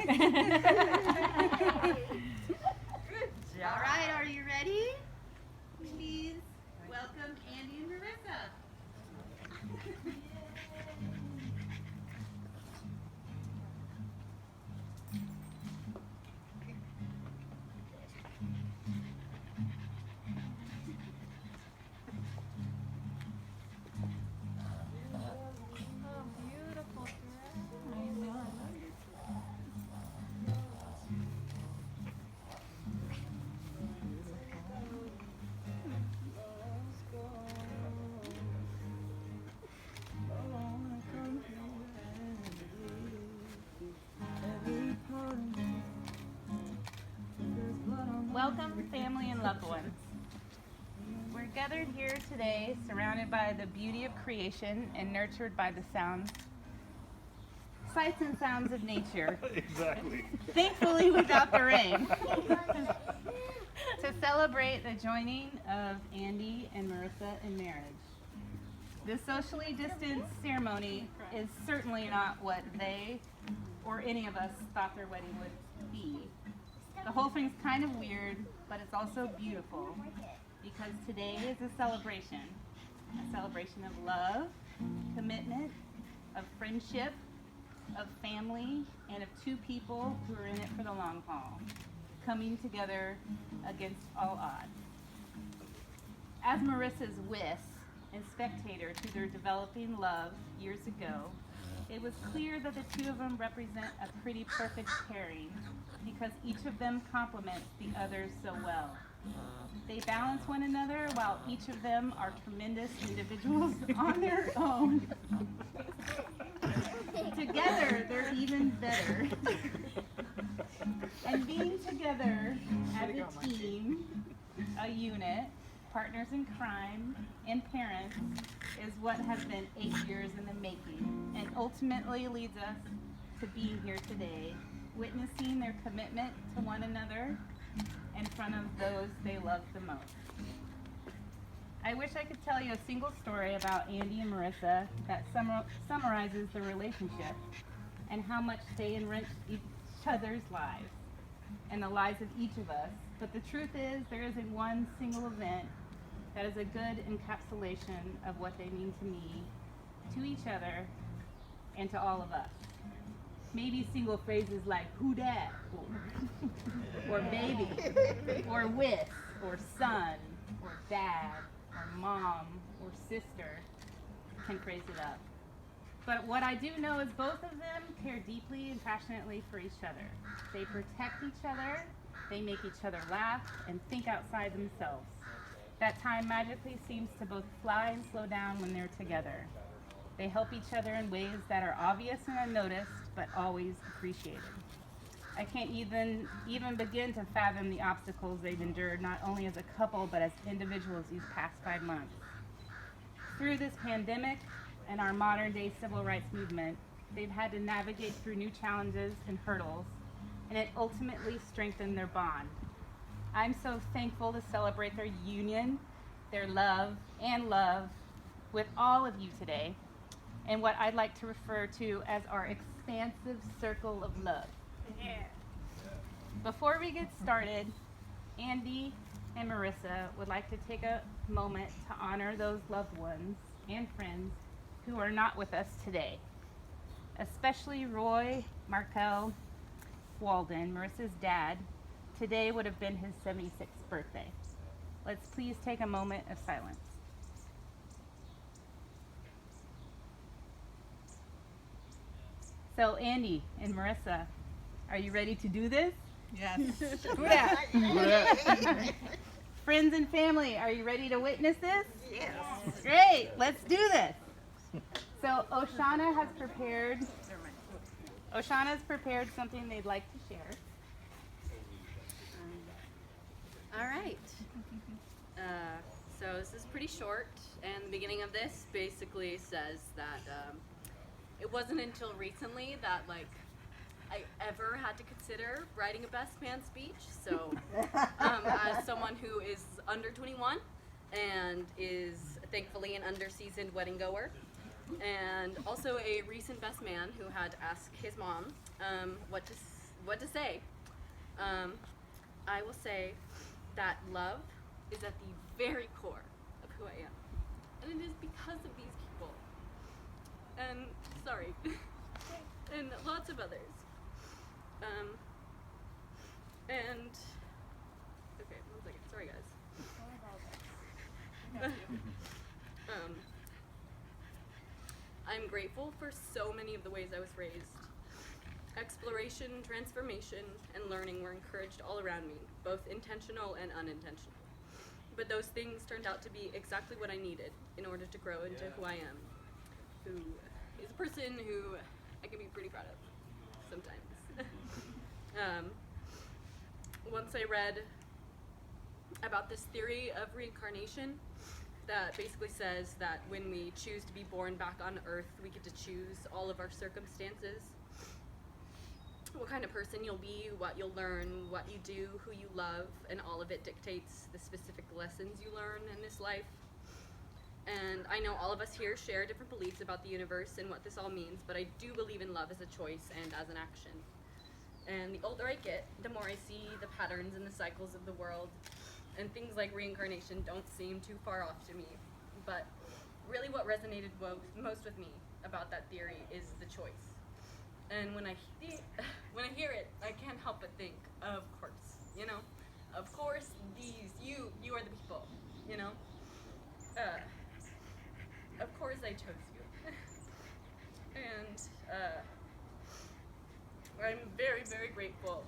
All right, are you ready? Please welcome Andy and Marissa. Welcome, family and loved ones. We're gathered here today surrounded by the beauty of creation and nurtured by the sights and sounds of nature. Exactly. Thankfully without the rain. To celebrate the joining of Andy and Marissa in marriage. The socially distanced ceremony is certainly not what they or any of us thought their wedding would be. The whole thing's kind of weird, but it's also beautiful because today is a celebration of love, commitment, of friendship, of family, and of two people who are in it for the long haul, coming together against all odds. As Marissa's witness and spectator to their developing love years ago, it was clear that the two of them represent a pretty perfect pairing because each of them complements the others so well. They balance one another while each of them are tremendous individuals on their own. Together, they're even better. And being together as a team, a unit, partners in crime, and parents is what has been 8 years in the making and ultimately leads us to being here today, witnessing their commitment to one another in front of those they love the most. I wish I could tell you a single story about Andy and Marissa that summarizes the relationship and how much they enrich each other's lives and the lives of each of us. But the truth is, there isn't one single event that is a good encapsulation of what they mean to me, to each other, and to all of us. Maybe single phrases like who dat, or baby, or with, or son, or dad, or mom, or sister can phrase it up. But what I do know is both of them care deeply and passionately for each other. They protect each other, they make each other laugh, and think outside themselves. That time magically seems to both fly and slow down when they're together. They help each other in ways that are obvious and unnoticed, but always appreciated. I can't even begin to fathom the obstacles they've endured, not only as a couple, but as individuals these past 5 months. Through this pandemic and our modern day civil rights movement, they've had to navigate through new challenges and hurdles, and it ultimately strengthened their bond. I'm so thankful to celebrate their union, their love, with all of you today, and what I'd like to refer to as our expansive circle of love. Yeah. Before we get started, Andy and Marissa would like to take a moment to honor those loved ones and friends who are not with us today, especially Roy Markel Walden, Marissa's dad. Today would have been his 76th birthday. Let's please take a moment of silence. So Andy and Marissa, are you ready to do this? Yes. Who dat? Friends and family, are you ready to witness this? Yes. Great, let's do this. So Oshana has prepared something they'd like to share. All right. So this is pretty short, and the beginning of this basically says that it wasn't until recently that I ever had to consider writing a best man speech. So as someone who is under 21 and is thankfully an under-seasoned wedding goer, and also a recent best man who had to ask his mom what to what to say. I will say that love is at the very core of who I am. And it is because of these people. And, sorry. And lots of others. And, okay, 1 second. Sorry, guys. I'm grateful for so many of the ways I was raised. Exploration, transformation, and learning were encouraged all around me, both intentional and unintentional. But those things turned out to be exactly what I needed in order to grow into who I am, who is a person who I can be pretty proud of sometimes. Once I read about this theory of reincarnation that basically says that when we choose to be born back on Earth, we get to choose all of our circumstances, what kind of person you'll be, what you'll learn, what you do, who you love, and all of it dictates the specific lessons you learn in this life. And I know all of us here share different beliefs about the universe and what this all means, but I do believe in love as a choice and as an action. And the older I get, the more I see the patterns and the cycles of the world, and things like reincarnation don't seem too far off to me. But really what resonated most with me about that theory is the choice. And when I hear it, I can't help but think, of course, you know? Of course, you are the people, you know? Of course I chose you. And I'm very, very grateful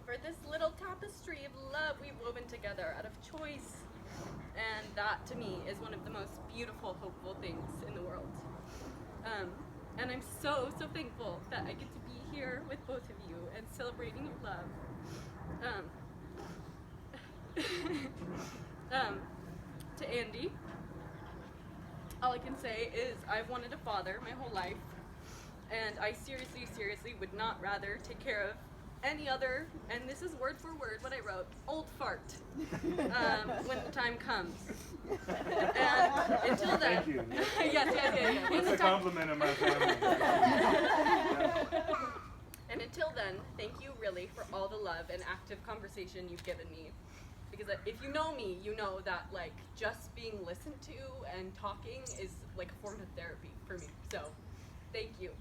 for this little tapestry of love we've woven together out of choice. And that, to me, is one of the most beautiful, hopeful things in the world. And I'm so, so thankful that I get to be here with both of you and celebrating your love. To Andy, all I can say is I've wanted a father my whole life, and I seriously, seriously would not rather take care of any other, and this is word for word what I wrote, old fart, when the time comes. And until then, Thank you. yes. That's a compliment in my family. And until then, thank you really for all the love and active conversation you've given me. Because if you know me, you know that like just being listened to and talking is like a form of therapy for me. So, thank you.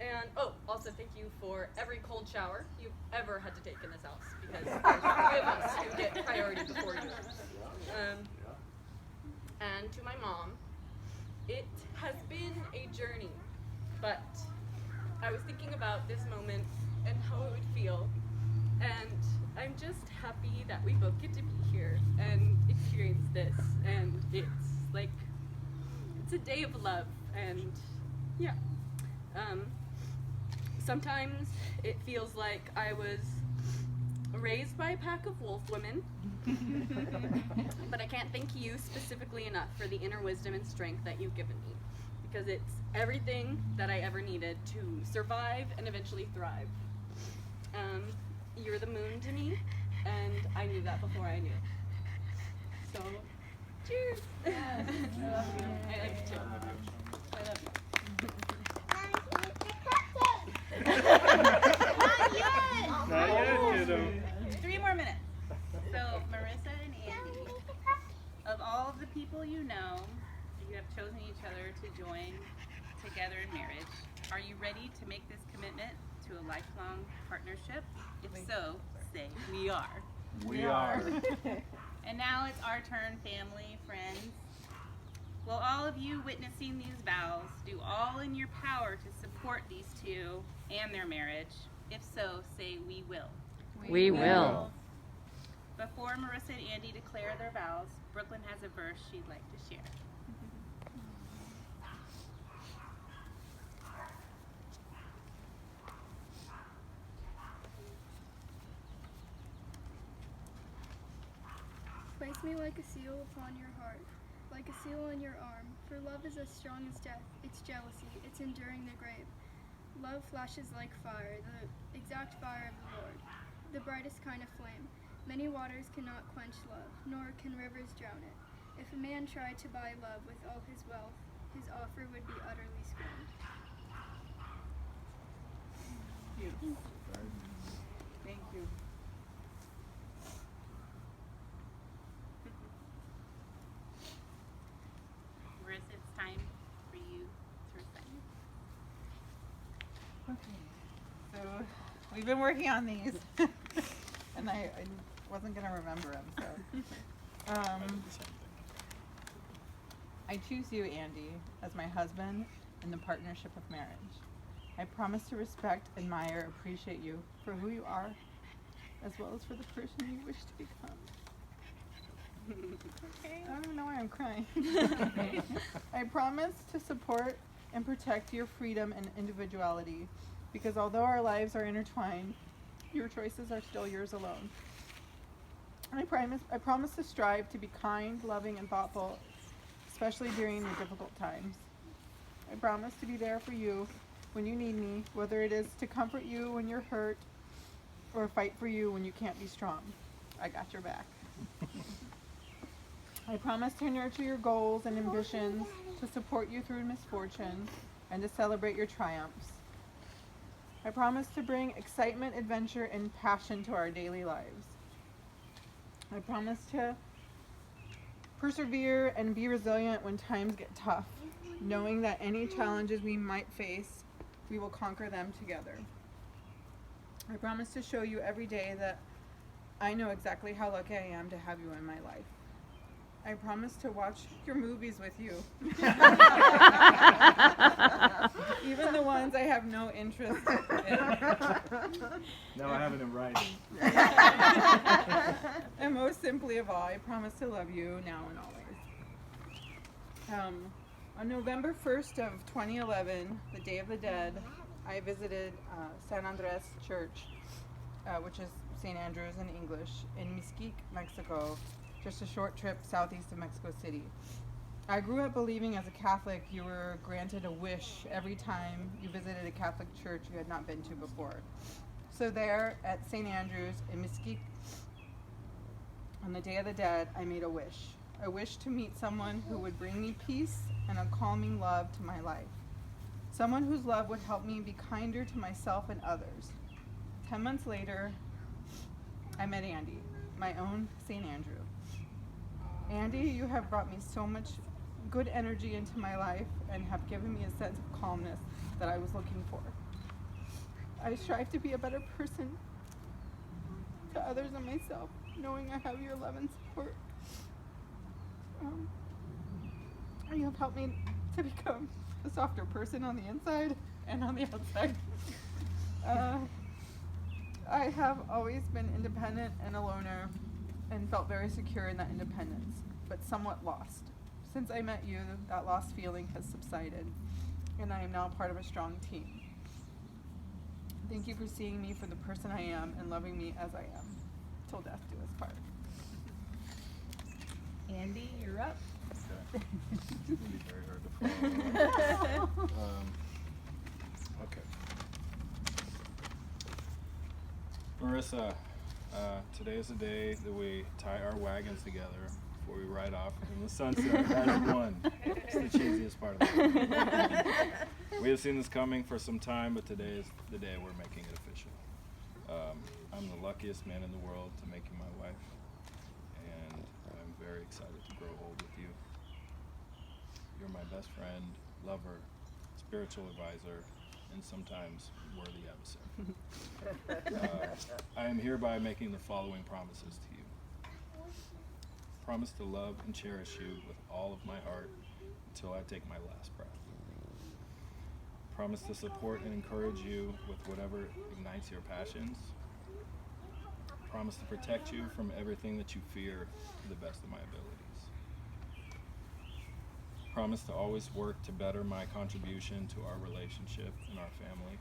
And also thank you for every cold shower you've ever had to take in this house, because there's 3 of us who get priority before you. And to my mom, it has been a journey, but I was thinking about this moment and how it would feel, and I'm just happy that we both get to be here and experience this, and it's like, it's a day of love, and yeah. Sometimes it feels like I was raised by a pack of wolf women, but I can't thank you specifically enough for the inner wisdom and strength that you've given me, because it's everything that I ever needed to survive and eventually thrive. You're the moon to me, and I knew that before I knew. So, cheers! Yes. I love you. I love you too. I love you. Not yet, kiddo. 3 more minutes. So, Marissa and Andy, of all of the people you know, you have chosen each other to join together in marriage. Are you ready to make this commitment to a lifelong partnership? If so, say, we are. We are. And now it's our turn, family, friends. Will all of you witnessing these vows do all in your power to support these two and their marriage? If so, say, we will. We will. Before Marissa and Andy declare their vows, Brooklyn has a verse she'd like to share. Place me like a seal upon your heart, like a seal on your arm, for love is as strong as death, its jealousy, its enduring the grave. Love flashes like fire, the exact fire of the Lord, the brightest kind of flame. Many waters cannot quench love, nor can rivers drown it. If a man tried to buy love with all his wealth, his offer would be utterly scorned. you. Thank you. Marissa, it's time for you to recite. Okay. So we've been working on these, and I wasn't gonna remember them. So I choose you, Andy, as my husband in the partnership of marriage. I promise to respect, admire, appreciate you for who you are, as well as for the person you wish to become. Okay. I don't know why I'm crying. I promise to support and protect your freedom and individuality, because although our lives are intertwined, your choices are still yours alone. I promise to strive to be kind, loving, and thoughtful, especially during the difficult times. I promise to be there for you when you need me, whether it is to comfort you when you're hurt or fight for you when you can't be strong. I got your back. I promise to nurture your goals and ambitions, to support you through misfortune, and to celebrate your triumphs. I promise to bring excitement, adventure, and passion to our daily lives. I promise to persevere and be resilient when times get tough, knowing that any challenges we might face, we will conquer them together. I promise to show you every day that I know exactly how lucky I am to have you in my life. I promise to watch your movies with you. Even the ones I have no interest in. Now I have it in writing. And most simply of all, I promise to love you now and always. On November 1st of 2011, the Day of the Dead, I visited San Andres Church, which is St. Andrews in English, in Mesquite, Mexico, just a short trip southeast of Mexico City. I grew up believing as a Catholic you were granted a wish every time you visited a Catholic church you had not been to before. So there at St. Andrews in Mesquite, on the Day of the Dead, I made a wish. I wished to meet someone who would bring me peace and a calming love to my life. Someone whose love would help me be kinder to myself and others. 10 months later, I met Andy, my own St. Andrew. Andy, you have brought me so much good energy into my life and have given me a sense of calmness that I was looking for. I strive to be a better person to others and myself, knowing I have your love and support. You have helped me to become a softer person on the inside and on the outside. I have always been independent and a loner and felt very secure in that independence, but somewhat lost. Since I met you, that lost feeling has subsided, and I am now part of a strong team. Thank you for seeing me for the person I am and loving me as I am, till death do us part. Andy, you're up. Okay. It's going to be very hard to follow. Okay. Marissa, today is the day that we tie our wagons together before we ride off in the sunset as one. It's the cheesiest part of it. We have seen this coming for some time, but today is the day we're making it official. I'm the luckiest man in the world to make you my wife, and I'm very excited to grow old with you. You're my best friend, lover, spiritual advisor, and sometimes worthy adversary. I am hereby making the following promises to you. Promise to love and cherish you with all of my heart until I take my last breath. Promise to support and encourage you with whatever ignites your passions. Promise to protect you from everything that you fear to the best of my abilities. Promise to always work to better my contribution to our relationship and our family.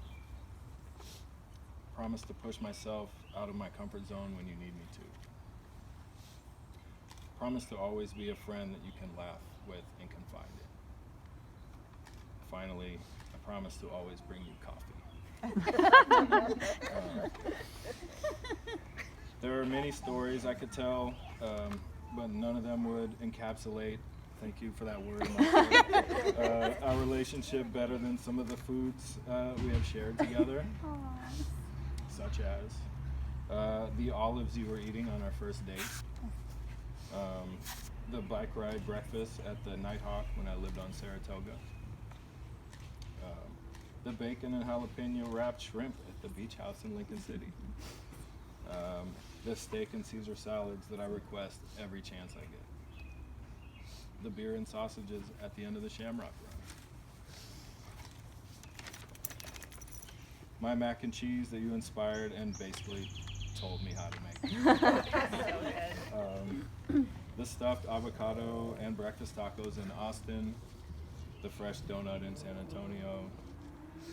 Promise to push myself out of my comfort zone when you need me to. Promise to always be a friend that you can laugh with and confide in. Finally, I promise to always bring you coffee. There are many stories I could tell, but none of them would encapsulate Thank you for that word. Our relationship better than some of the foods we have shared together, such as the olives you were eating on our first date, the bike ride breakfast at the Nighthawk when I lived on Saratoga, the bacon and jalapeno wrapped shrimp at the beach house in Lincoln City, the steak and Caesar salads that I request every chance I get, the beer and sausages at the end of the Shamrock Run, my mac and cheese that you inspired and basically told me how to make. The stuffed avocado and breakfast tacos in Austin, the fresh donut in San Antonio,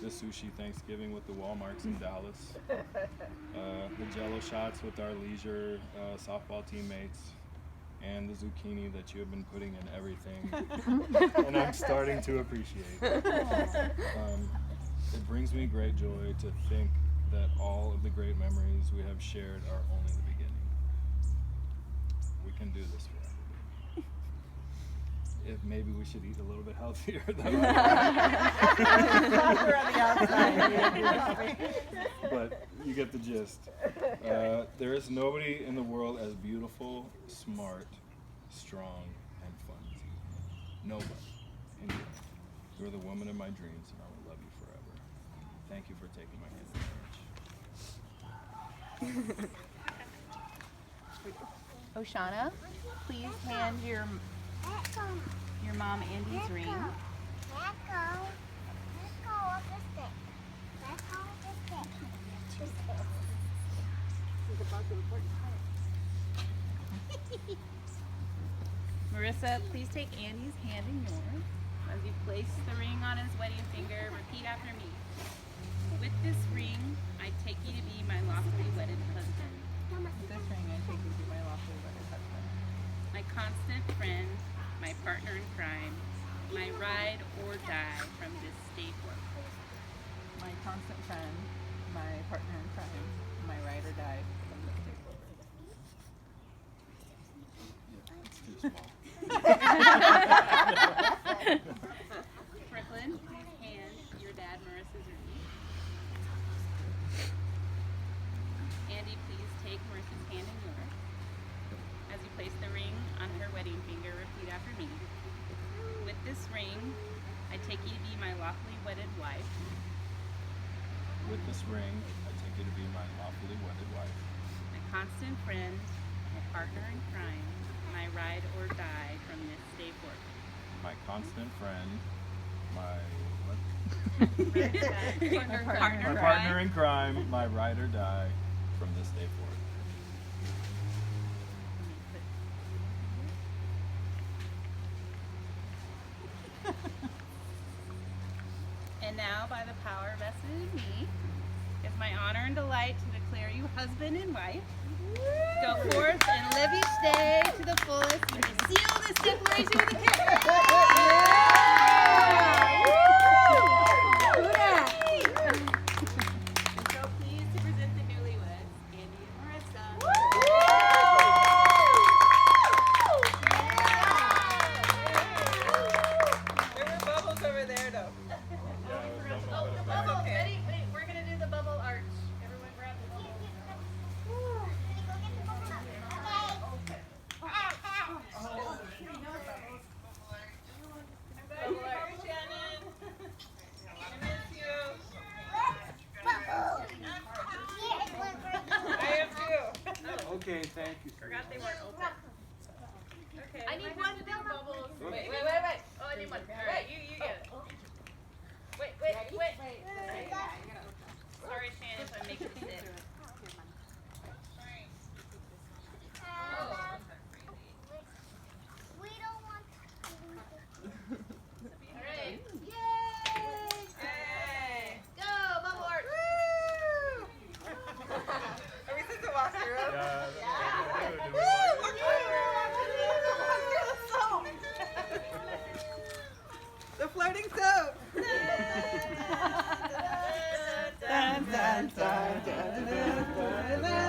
the sushi Thanksgiving with the Walmarts in Dallas, the Jello shots with our leisure softball teammates, and the zucchini that you have been putting in everything, and I'm starting to appreciate. It brings me great joy to think that all of the great memories we have shared are only the beginning. We can do this forever. If maybe we should eat a little bit healthier though. But you get the gist. There is nobody in the world as beautiful, smart, strong, and fun as you. Nobody. And you're the woman of my dreams, and I will love you forever. Thank you for taking my hand in marriage. Oshana, please hand your mom Andy's ring. Let go of the stick. Let go of the stick. This is the most important part. Marissa, please take Andy's hand in yours. As you place the ring on his wedding finger, repeat after me. With this ring, I take you to be my lawfully wedded husband. With this ring, I take you to my lawfully wedded husband. My constant friend, my partner in crime, my ride or die from this day forth. My constant friend, my partner in crime, my ride or die from this day forward. It's too small. Brooklyn, please hand your dad Marissa's ring. Andy, please take Marissa's hand in yours. As you place the ring on her wedding finger, repeat after me. With this ring, I take you to be my lawfully wedded wife. With this ring, I take you to be my lawfully wedded wife. My constant friend, my partner in crime, my ride or die from this day forth. My constant friend, my what? My My partner in crime, my ride or die from this day forth. And now, by the power vested in me, it's my honor and delight to declare you husband and wife. Go forth and live each day to the fullest and seal this declaration with a kiss. I'm so pleased to present the newlyweds, Andy and Marissa. There were bubbles over there, though. Bubble, ready? Wait, we're gonna do the bubble arch. Everyone grab the bubble. Okay, thank you. Forgot they weren't open. Okay. I need one bubbles. Wait. Oh, I need one. All right, you get it. Wait. Sorry, Shannon, if I'm making you sit. We don't want All right. Yay! Go, bubble arch. Are we supposed to walk through? The floating soap. Dun, dun, dun, dun, dun, dun, dun.